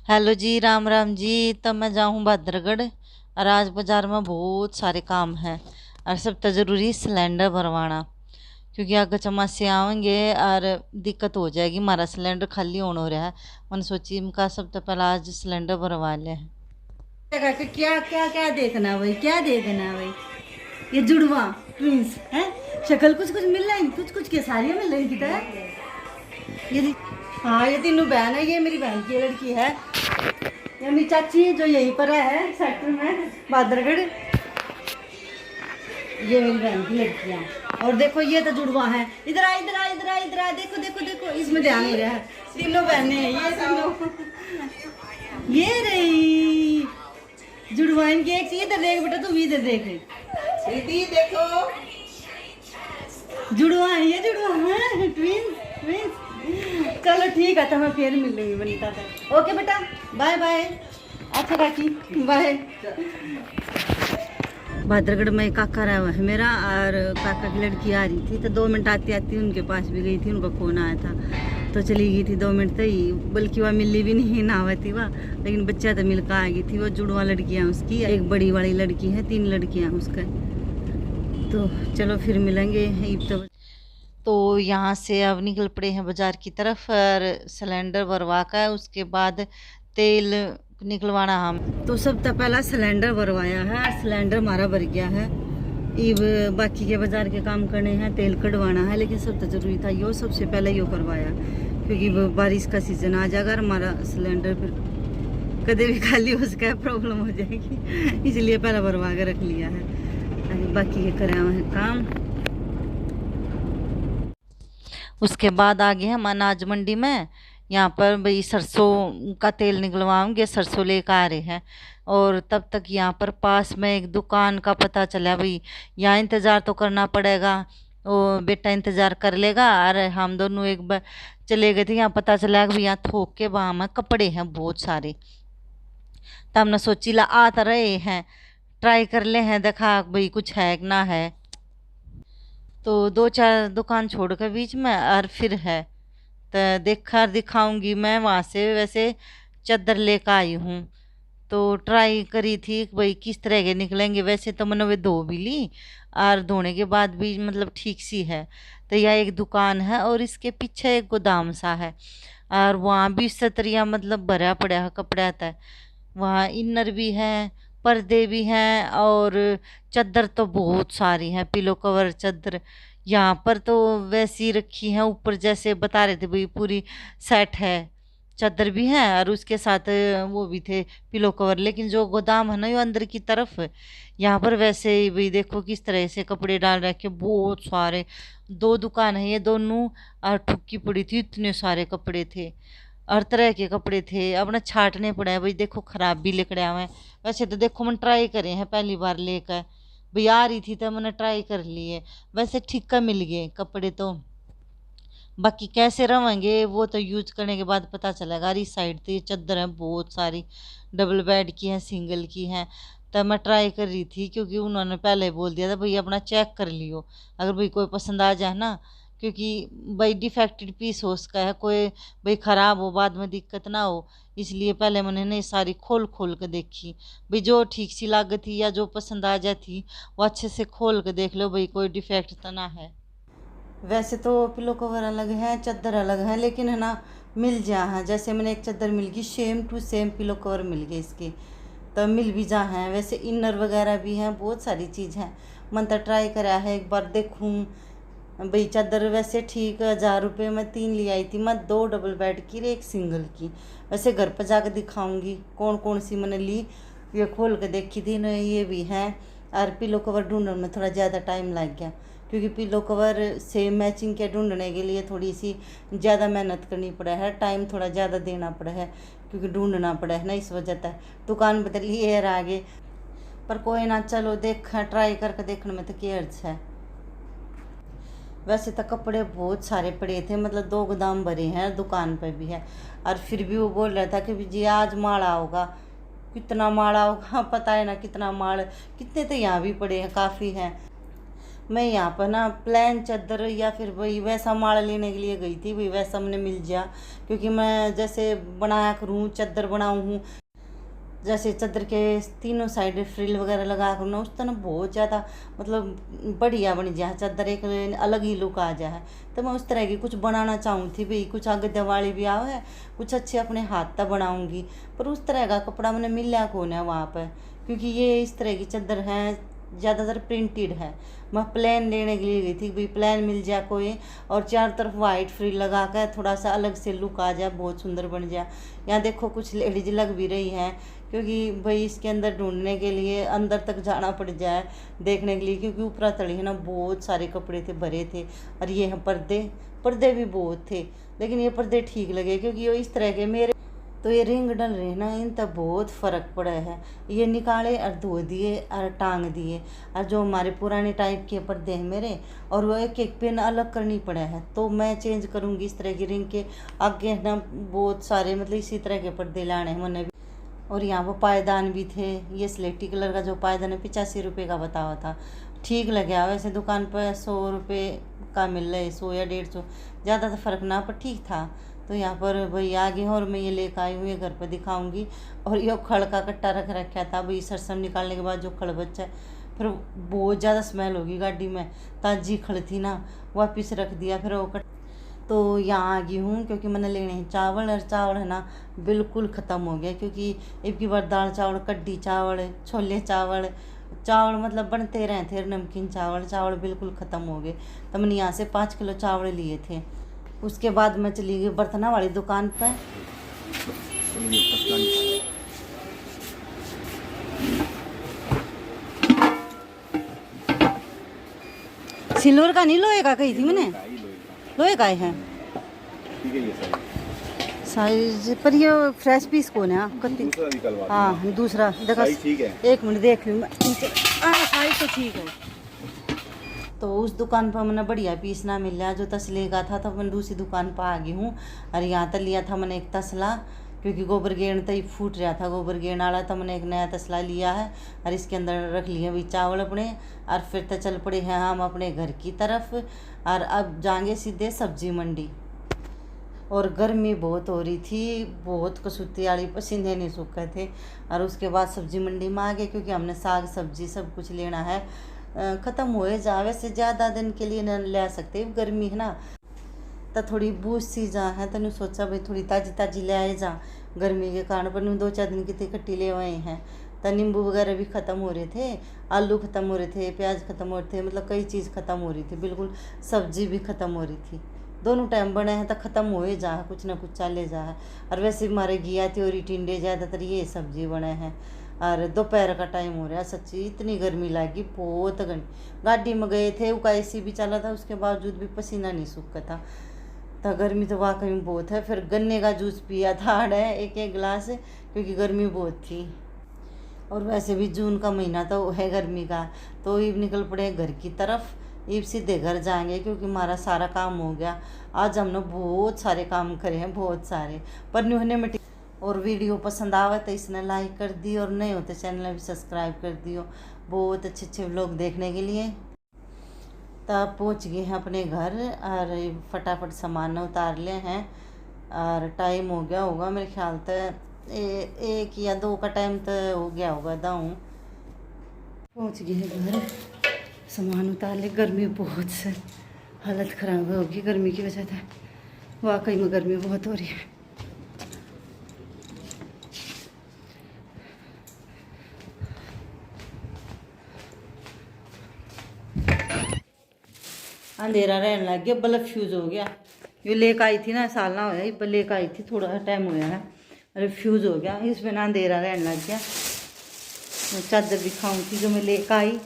Hello जी, राम राम जी। तब मैं जाऊँ बहादुरगढ़ और आज बाजार में बहुत सारे काम हैं और सब तो जरूरी सिलेंडर भरवाना, क्योंकि आगे चमासे आवेंगे और दिक्कत हो जाएगी। हमारा सिलेंडर खाली होने हो रहा है। मैंने सोची इनका सब तो पहले आज सिलेंडर भरवा लें। क्या क्या क्या देखना भाई, क्या देखना भाई? ये जुड़वा ट्विंस है। शक्ल कुछ कुछ मिल रहा है, कुछ कुछ के सारियां मिल रही की तरह। ये हाँ, ये तीनों बहन है। ये मेरी बहन की लड़की है। ये मेरी चाची जो यहीं पर है सेक्टर में बहादुरगढ़। ये मेरी बहन की लड़कियां। और देखो ये तो जुड़वा है। इधर आ, इधर आ, इधर आ, इधर आ। देखो देखो देखो, इसमें ध्यान हो रहा है। तीनों बहनें हैं ये तीनों। ये रही जुड़वाइन की एक चीज। इधर देख बेटा, तू भी इधर देख। दीदी देखो, जुड़वा है ये, जुड़वा है ट्विंस ट्विंस। चलो ठीक है, तो मैं फिर मिलूंगी वनीता से। ओके बेटा, बाय बाय। अच्छा काकी, बाय। बहादुरगढ़ में काका रहा हुआ है मेरा, और काका की लड़की आ रही थी तो 2 मिनट आती आती उनके पास भी गई थी। उनका फ़ोन आया था तो चली गई थी 2 मिनट तो ही, बल्कि वह मिली भी नहीं ना हुआ थी वह, लेकिन बच्चा तो मिलकर आ गई थी। वो जुड़वा लड़कियाँ उसकी, एक बड़ी वाली लड़की है, 3 लड़कियाँ उसका। तो चलो फिर मिलेंगे ईद तो यहाँ से अब निकल पड़े हैं बाजार की तरफ और सिलेंडर भरवा कर उसके बाद तेल निकलवाना हम। तो सब तो पहला सिलेंडर भरवाया है, सिलेंडर हमारा भर गया है। इब बाकी के बाजार के काम करने हैं, तेल कढ़वाना है, लेकिन सब तो जरूरी था यो सबसे पहले यो करवाया, क्योंकि बारिश का सीजन आ जाएगा और हमारा सिलेंडर फिर कभी भी खाली हो सका, प्रॉब्लम हो जाएगी। इसलिए पहले भरवा के रख लिया है। बाकी के करे हुए हैं काम। उसके बाद आ गए हम अनाज मंडी में। यहाँ पर भाई सरसों का तेल निकलवाएंगे, सरसों लेकर आ रहे हैं। और तब तक यहाँ पर पास में एक दुकान का पता चला भाई, यहाँ इंतज़ार तो करना पड़ेगा। वो बेटा इंतज़ार कर लेगा और हम दोनों एक बार चले गए थे। यहाँ पता चला कि यहाँ थोक के वहाँ में कपड़े हैं बहुत सारे। तब हमने सोची ला आ तो रहे हैं, ट्राई कर ले हैं, देखा भाई कुछ है कि ना है। तो 2-4 दुकान छोड़ कर बीच में और फिर है तो देखा दिखाऊंगी मैं वहाँ से। वैसे चादर लेकर आई हूँ तो ट्राई करी थी कि भाई किस तरह के निकलेंगे। वैसे तो मैंने वे धो भी ली और धोने के बाद भी मतलब ठीक सी है। तो यह एक दुकान है और इसके पीछे एक गोदाम सा है और वहाँ भी सतरिया मतलब भरा पड़ा है कपड़ा था। वहाँ इनर भी हैं, पर्दे भी हैं और चादर तो बहुत सारी हैं, पिलो कवर चादर। यहाँ पर तो वैसी रखी हैं ऊपर, जैसे बता रहे थे भाई पूरी सेट है। चादर भी हैं और उसके साथ वो भी थे पिलो कवर। लेकिन जो गोदाम है ना ये अंदर की तरफ, यहाँ पर वैसे ही भाई देखो किस तरह से कपड़े डाल रखे बहुत सारे। 2 दुकान है ये दोनों, और ठुक्की पड़ी थी, इतने सारे कपड़े थे। हर तरह के कपड़े थे, अपना छाटने पड़े हैं भाई। देखो खराब भी लेकर आए हैं। वैसे तो देखो मैंने ट्राई करे हैं पहली बार लेकर, भाई आ रही थी तो मैंने ट्राई कर लिए। वैसे ठीक का मिल गए कपड़े तो, बाकी कैसे रहेंगे वो तो यूज करने के बाद पता चलेगा। इस साइड तो ये चादर है बहुत सारी, डबल बेड की हैं, सिंगल की हैं। तब मैं ट्राई कर रही थी क्योंकि उन्होंने पहले बोल दिया था भाई अपना चेक कर लियो, अगर भाई कोई पसंद आ जाए ना, क्योंकि भाई डिफेक्टेड पीस हो उसका है कोई, भाई ख़राब हो बाद में दिक्कत ना हो। इसलिए पहले मैंने नहीं सारी खोल खोल कर देखी, भाई जो ठीक सी लागत थी या जो पसंद आ जाती वो अच्छे से खोल कर देख लो भाई कोई डिफेक्ट तो ना है। वैसे तो पिलो कवर अलग है, चादर अलग है, लेकिन है ना मिल जा है। जैसे मैंने एक चादर मिल गई, same to same pillow cover मिल गए इसके, तो मिल भी जा है। वैसे इनर वगैरह भी हैं, बहुत सारी चीज़ हैं। मन तो ट्राई करा है, एक बार देखूँ भाई। चादर वैसे ठीक 1000 रुपये में 3 ले आई थी मैं, 2 डबल बेड की और 1 सिंगल की। वैसे घर पर जाकर दिखाऊंगी कौन कौन सी मैंने ली। ये खोल के देखी थी ना, ये भी है। और पिलो कवर ढूंढने में थोड़ा ज़्यादा टाइम लग गया, क्योंकि पिलो कवर सेम मैचिंग के ढूंढने के लिए थोड़ी सी ज़्यादा मेहनत करनी पड़ा है, टाइम थोड़ा ज़्यादा देना पड़ा है, क्योंकि ढूंढना पड़ा है ना, इस वजह से दुकान बदली है आगे। पर कोई ना, चलो देख ट्राई करके देखने में तो क्या अर्ज है। वैसे तो कपड़े बहुत सारे पड़े थे, मतलब 2 गोदाम भरे हैं, दुकान पर भी है। और फिर भी वो बोल रहा था कि जी आज माड़ा होगा। कितना माड़ा होगा पता है ना, कितना माल, कितने तो यहाँ भी पड़े हैं, काफ़ी हैं। मैं यहाँ पर ना प्लेन चादर या फिर वही वैसा माल लेने के लिए गई थी, वही वैसा मैंने मिल गया। क्योंकि मैं जैसे बनाया करूँ, चादर बनाऊँ हूँ, जैसे चादर के तीनों साइड फ्रिल वगैरह लगा कर ना, उस तरह बहुत ज़्यादा मतलब बढ़िया बन जाए चादर, एक अलग ही लुक आ जाए। तो मैं उस तरह की कुछ बनाना चाहूँ थी भाई, कुछ आगे दिवाली भी आओ है, कुछ अच्छे अपने हाथ तक बनाऊँगी। पर उस तरह का कपड़ा मैंने मिला कौन है वहाँ पर, क्योंकि ये इस तरह की चादर है ज़्यादातर प्रिंटेड है। मैं प्लेन लेने के लिए गई थी भाई, प्लेन मिल जाए कोई, और चारों तरफ वाइट फ्रिल लगा कर थोड़ा सा अलग से लुक आ जाए, बहुत सुंदर बन जाए। यहाँ देखो कुछ लेडीज लग भी रही हैं, क्योंकि भाई इसके अंदर ढूंढने के लिए अंदर तक जाना पड़ जाए देखने के लिए, क्योंकि ऊपरा तली है ना बहुत सारे कपड़े थे, भरे थे। और ये हैं पर्दे, पर्दे भी बहुत थे, लेकिन ये पर्दे ठीक लगे क्योंकि ये इस तरह के मेरे तो ये रिंग डल रहे ना, इन तब बहुत फ़र्क पड़ा है। ये निकाले और धो दिए और टांग दिए। और जो हमारे पुराने टाइप के पर्दे हैं मेरे, और वो एक एक पिन अलग करनी पड़ा है, तो मैं चेंज करूँगी इस तरह की रिंग के आगे ना बहुत सारे मतलब इसी तरह के पर्दे लाने हैं मैंने भी। और यहाँ पर पायदान भी थे, ये स्लेटी कलर का जो पायदान है 85 रुपये का बता हुआ था, ठीक लगे। वैसे दुकान पर 100 रुपये का मिल रहा है, 100 या 150, ज़्यादा तो फ़र्क ना, पर ठीक था। तो यहाँ पर भाई आ गई हूँ और मैं ये लेकर आई हूँ, ये घर पर दिखाऊंगी। और ये खड़ का कट्टा रख रखा था भाई, सरसम निकालने के बाद जो खड़ बच्चा, फिर बहुत ज़्यादा स्मेल होगी गाड़ी में, ताजी खड़ थी ना, वापिस रख दिया फिर वो। तो यहाँ आ गई हूँ क्योंकि मैंने लेने हैं चावल, और चावल है ना बिल्कुल ख़त्म हो गया, क्योंकि एक की बार दाल चावल, कड्डी चावल, छोले चावल, चावल मतलब बनते रहे थे, नमकीन चावल, चावल बिल्कुल ख़त्म हो गए। तो मैंने यहाँ से 5 किलो चावल लिए थे। उसके बाद मैं चली गई बर्तना वाली दुकान पर। सिल्वर का नहीं, लोहे का कही थी मैंने, लोहे का है साइज। पर ये फ्रेश पीस कौन है? हाँ दूसरा देखा, एक मिनट देख लूँ मैं, साइज तो ठीक है। तो उस दुकान पर मैंने बढ़िया पीस ना मिल रहा जो तसले का था, तो मैं दूसरी दुकान पर आ गई हूँ। और यहाँ तक लिया था मैंने एक तसला, क्योंकि गोबर गेड़ तो ही फूट रहा था गोबर गेड़ वाला, तो मैंने एक नया तसला लिया है। और इसके अंदर रख लिए भी चावल अपने, और फिर तो चल पड़े हैं हम अपने घर की तरफ। और अब जाएंगे सीधे सब्जी मंडी। और गर्मी बहुत हो रही थी, बहुत कसूती वाली, पसीने नहीं सूखे थे। और उसके बाद सब्जी मंडी में आ गए, क्योंकि हमने साग सब्जी सब कुछ लेना है। ख़त्म हुए जा, वैसे ज़्यादा दिन के लिए न ले सकते, गर्मी है ना, तो थोड़ी बूझ सी जा है, तो सोचा भाई थोड़ी ताज़ी ताज़ी ले आए जा गर्मी के कारण। पर 2-4 दिन की इकट्ठी ले आए हैं। तो नींबू वगैरह भी ख़त्म हो रहे थे, आलू ख़त्म हो रहे थे, प्याज ख़त्म हो रहे थे, मतलब कई चीज़ ख़त्म हो रही थी बिल्कुल। सब्जी भी ख़त्म हो रही थी, दोनों टाइम बने हैं तो ख़त्म हो ही जा, कुछ ना कुछ चले जा। और वैसे भी हमारे घिया त्योरी टिंडे ज़्यादातर ये सब्जी बने हैं। और दोपहर का टाइम हो रहा है, सच्ची इतनी गर्मी लगी, बहुत गाड़ी में गए थे, उसका AC भी चला था, उसके बावजूद भी पसीना नहीं सूखा था। तो गर्मी तो वाकई में बहुत है। फिर गन्ने का जूस पिया था एक एक गिलास, क्योंकि गर्मी बहुत थी। और वैसे भी जून का महीना तो है गर्मी का, तो ईब निकल पड़े घर की तरफ। ईब सीधे घर जाएंगे, क्योंकि हमारा सारा काम हो गया। आज हमने बहुत सारे काम करे हैं, बहुत सारे, पर न्यूने में। और वीडियो पसंद आवे तो इसने लाइक कर दी, और नहीं होते चैनल भी सब्सक्राइब कर दियो, बहुत अच्छे अच्छे व्लॉग देखने के लिए। तब पहुंच गए हैं अपने घर, और फटाफट सामान उतार ले हैं। और टाइम हो गया होगा मेरे ख्याल तो 1 या 2 का टाइम तो हो गया होगा, दाऊँ। पहुंच गए हैं घर, सामान उतार ले। गर्मी बहुत से हालत ख़राब होगी गर्मी की वजह से, वाकई में गर्मी बहुत हो रही है। अंधेरा रहने लग गया, बल्ब फ्यूज़ हो गया। ये लेकर आई थी ना, साल ना होया, ये लेकर आई थी, थोड़ा टाइम होया है, अरे फ्यूज़ हो गया, इसमें ना अंधेरा रहने लग गया। मैं चादर दिखाऊँ थी जो मैं लेकर आई।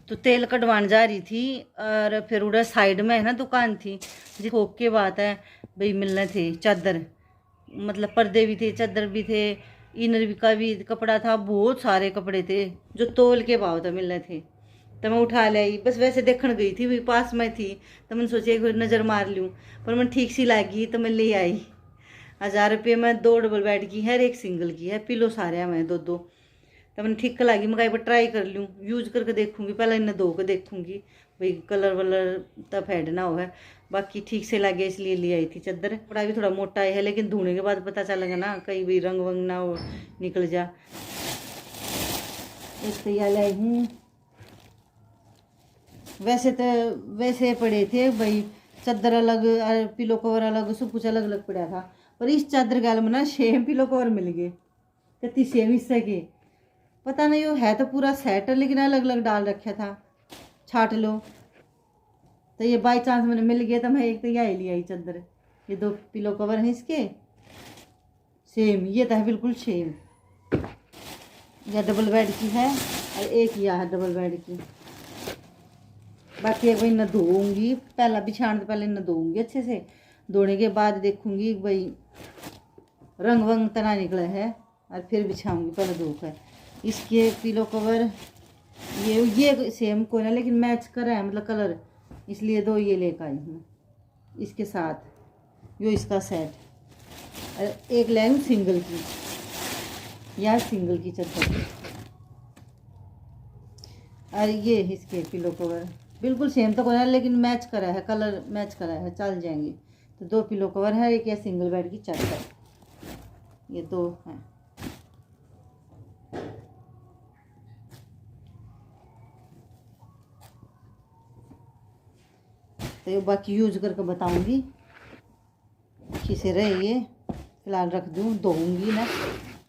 तो तेल कटवाने जा रही थी, और फिर उधर साइड में है ना दुकान थी, जी थोक के बात है भाई, मिलने थे चादर, मतलब पर्दे भी थे, चादर भी थे, इनर भी का भी कपड़ा था, बहुत सारे कपड़े थे जो तोल के भाव तो मिल रहे थे। तो मैं उठा लाई, बस वैसे देखने गई थी, वही पास में थी, तो मैंने सोचा एक बार नज़र मार लूँ, पर मैं ठीक सी लगी तो मैं ले आई। 1000 रुपये में 2 डबल बेड की है, एक सिंगल की है, पिलो सारे हैं मैं 2-2। तो मैंने ठीक लगी, मैं एक बार ट्राई कर लूँ, यूज करके देखूँगी, पहले इन्हें धो के देखूँगी भाई कलर वलर तब फेड ना हो है। बाकी ठीक से लगे इसलिए ले आई थी चादर। कपड़ा भी थोड़ा मोटा है, लेकिन धोने के बाद पता चलेगा ना कहीं भी रंग वंग ना हो निकल जा। एक तो यह लाई हूँ, वैसे पड़े थे भाई, चादर अलग और पिलो कवर अलग, सब कुछ अलग अलग पड़ा था, पर इस चादर गैल में ना सेम पिलो कवर मिल गए, कितनी सेम हिस्से के पता नहीं, वो है तो पूरा सेट लेकिन अलग अलग डाल रखा था, छाट लो। तो ये बाई चांस मैंने मिल गया, तो मैं एक तो यही ले आई चादर। ये 2 पिलो कवर हैं इसके सेम, ये तो है बिल्कुल सेम। यह डबल बेड की है और एक यह है डबल बेड की। बाकी एक बार इन्हें धोऊंगी, पहला बिछाने से पहले इन्हें धोऊंगी अच्छे से, धोने के बाद देखूंगी भाई रंग वंग तना निकला है, और फिर बिछाऊंगी पहले धोकर। इसके पिलो कवर ये सेम कोई ना, लेकिन मैच कर रहा है मतलब कलर, इसलिए 2 ये लेकर आई हूँ इसके साथ। यो इसका सेट, और एक लाई हूँ सिंगल की, या सिंगल की चादर, और ये इसके पिलो कवर बिल्कुल सेम तो कोई ना, लेकिन मैच करा है, कलर मैच करा है, चल जाएंगे। तो 2 पिलो कवर है, एक या सिंगल बेड की चादर, ये 2 हैं। तो ये बाकी यूज करके बताऊंगी किसे रहे, ये फिलहाल रख दूँ, धोऊंगी ना।